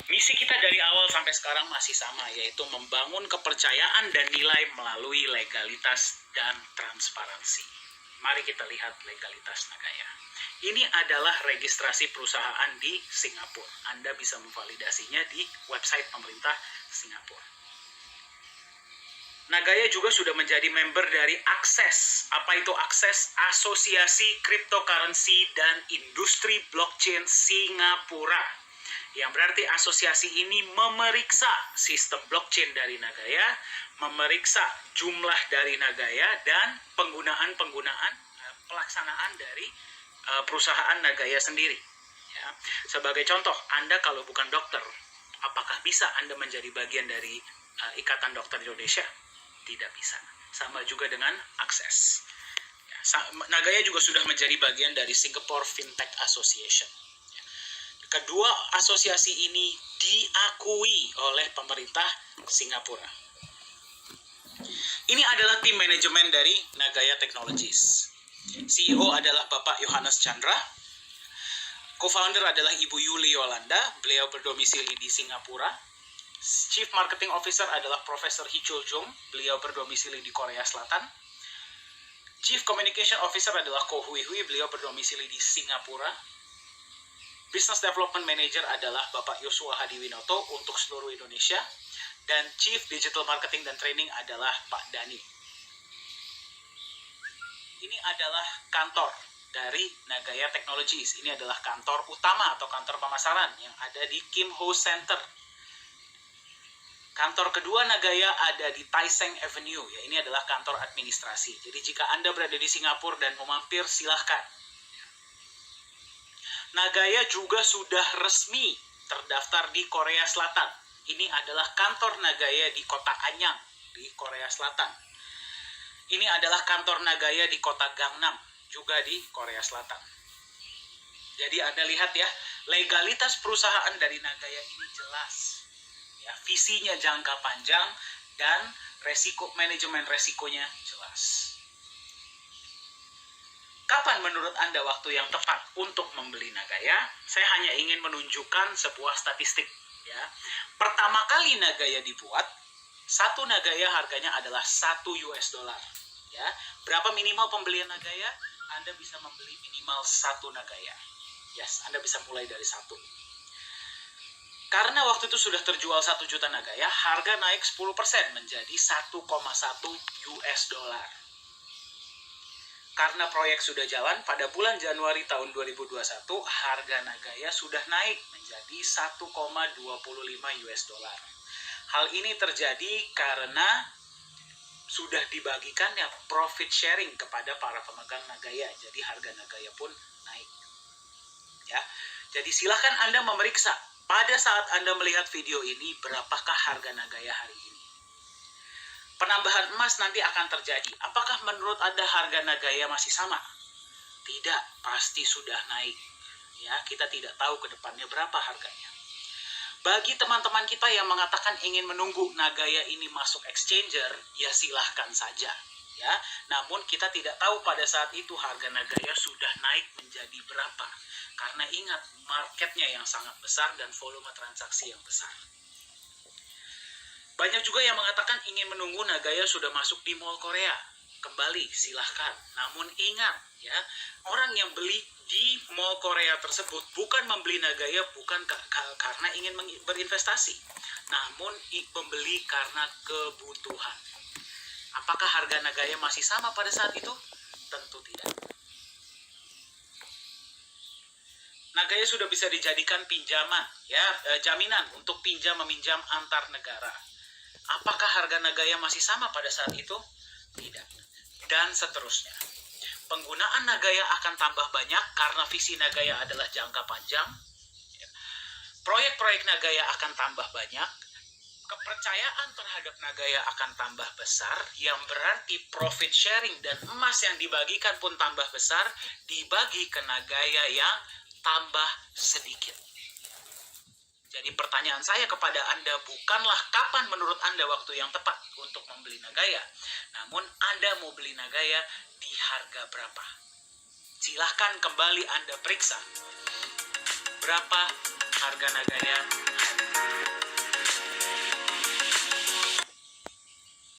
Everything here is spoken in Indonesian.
Misi kita dari awal sampai sekarang masih sama, yaitu membangun kepercayaan dan nilai melalui legalitas dan transparansi. Mari kita lihat legalitas Nagaya. Ini adalah registrasi perusahaan di Singapura. Anda bisa memvalidasinya di website pemerintah Singapura. Nagaya juga sudah menjadi member dari Akses. Apa itu Akses? Asosiasi Cryptocurrency dan Industri Blockchain Singapura. Yang berarti asosiasi ini memeriksa sistem blockchain dari Nagaya, memeriksa jumlah dari Nagaya, dan penggunaan pelaksanaan dari perusahaan Nagaya sendiri. Ya. Sebagai contoh, Anda kalau bukan dokter, apakah bisa Anda menjadi bagian dari Ikatan Dokter Indonesia? Tidak bisa. Sama juga dengan Akses. Ya, Nagaya juga sudah menjadi bagian dari Singapore Fintech Association. Kedua asosiasi ini diakui oleh pemerintah Singapura. Ini adalah tim manajemen dari Nagaya Technologies. CEO adalah Bapak Yohanes Chandra. Co-founder adalah Ibu Yuli Yolanda. Beliau berdomisili di Singapura. Chief Marketing Officer adalah Profesor Hee Chul Jung. Beliau berdomisili di Korea Selatan. Chief Communication Officer adalah Ko Hui Hui. Beliau berdomisili di Singapura. Business Development Manager adalah Bapak Yosua Hadiwinoto untuk seluruh Indonesia. Dan Chief Digital Marketing dan Training adalah Pak Dani. Ini adalah kantor dari Nagaya Technologies. Ini adalah kantor utama atau kantor pemasaran yang ada di Kim Ho Center. Kantor kedua Nagaya ada di Tai Seng Avenue. Ya, ini adalah kantor administrasi. Jadi jika Anda berada di Singapura dan mau mampir, silahkan. Nagaya juga sudah resmi terdaftar di Korea Selatan. Ini adalah kantor Nagaya di kota Anyang, di Korea Selatan. Ini adalah kantor Nagaya di kota Gangnam, juga di Korea Selatan. Jadi Anda lihat ya, legalitas perusahaan dari Nagaya ini jelas. Ya, visinya jangka panjang dan manajemen resikonya jelas. Kapan menurut Anda waktu yang tepat untuk membeli Nagaya? Saya hanya ingin menunjukkan sebuah statistik. Ya. Pertama kali Nagaya dibuat, satu Nagaya harganya adalah $1. Ya. Berapa minimal pembelian Nagaya? Anda bisa membeli minimal 1 Nagaya. Yes, Anda bisa mulai dari 1. Karena waktu itu sudah terjual 1 juta Nagaya, harga naik 10% menjadi $1,1. Karena proyek sudah jalan, pada bulan Januari tahun 2021, harga Nagaya sudah naik menjadi $1,25. Hal ini terjadi karena sudah dibagikannya profit sharing kepada para pemegang Nagaya. Jadi harga Nagaya pun naik. Ya. Jadi silakan Anda memeriksa pada saat Anda melihat video ini berapakah harga Nagaya hari ini. Penambahan emas nanti akan terjadi. Apakah menurut Anda harga Nagaya masih sama? Tidak, pasti sudah naik. Ya, kita tidak tahu ke depannya berapa harganya. Bagi teman-teman kita yang mengatakan ingin menunggu Nagaya ini masuk exchanger, ya silahkan saja. Ya, namun kita tidak tahu pada saat itu harga Nagaya sudah naik menjadi berapa. Karena ingat, marketnya yang sangat besar dan volume transaksi yang besar. Banyak juga yang mengatakan ingin menunggu Nagaya sudah masuk di Mall Korea. Kembali, silahkan. Namun ingat, ya, orang yang beli di Mall Korea tersebut bukan membeli Nagaya bukan karena ingin berinvestasi. Namun membeli karena kebutuhan. Apakah harga Nagaya masih sama pada saat itu? Tentu tidak. Nagaya sudah bisa dijadikan pinjaman, ya, jaminan untuk pinjam-meminjam antar negara. Apakah harga Nagaya masih sama pada saat itu? Tidak. Dan seterusnya. Penggunaan Nagaya akan tambah banyak karena visi Nagaya adalah jangka panjang. Proyek-proyek Nagaya akan tambah banyak. Kepercayaan terhadap Nagaya akan tambah besar, yang berarti profit sharing dan emas yang dibagikan pun tambah besar, dibagi ke Nagaya yang tambah sedikit. Jadi pertanyaan saya kepada Anda bukanlah kapan menurut Anda waktu yang tepat untuk membeli Nagaya. Namun Anda mau beli Nagaya di harga berapa? Silahkan kembali Anda periksa. Berapa harga Nagaya naik.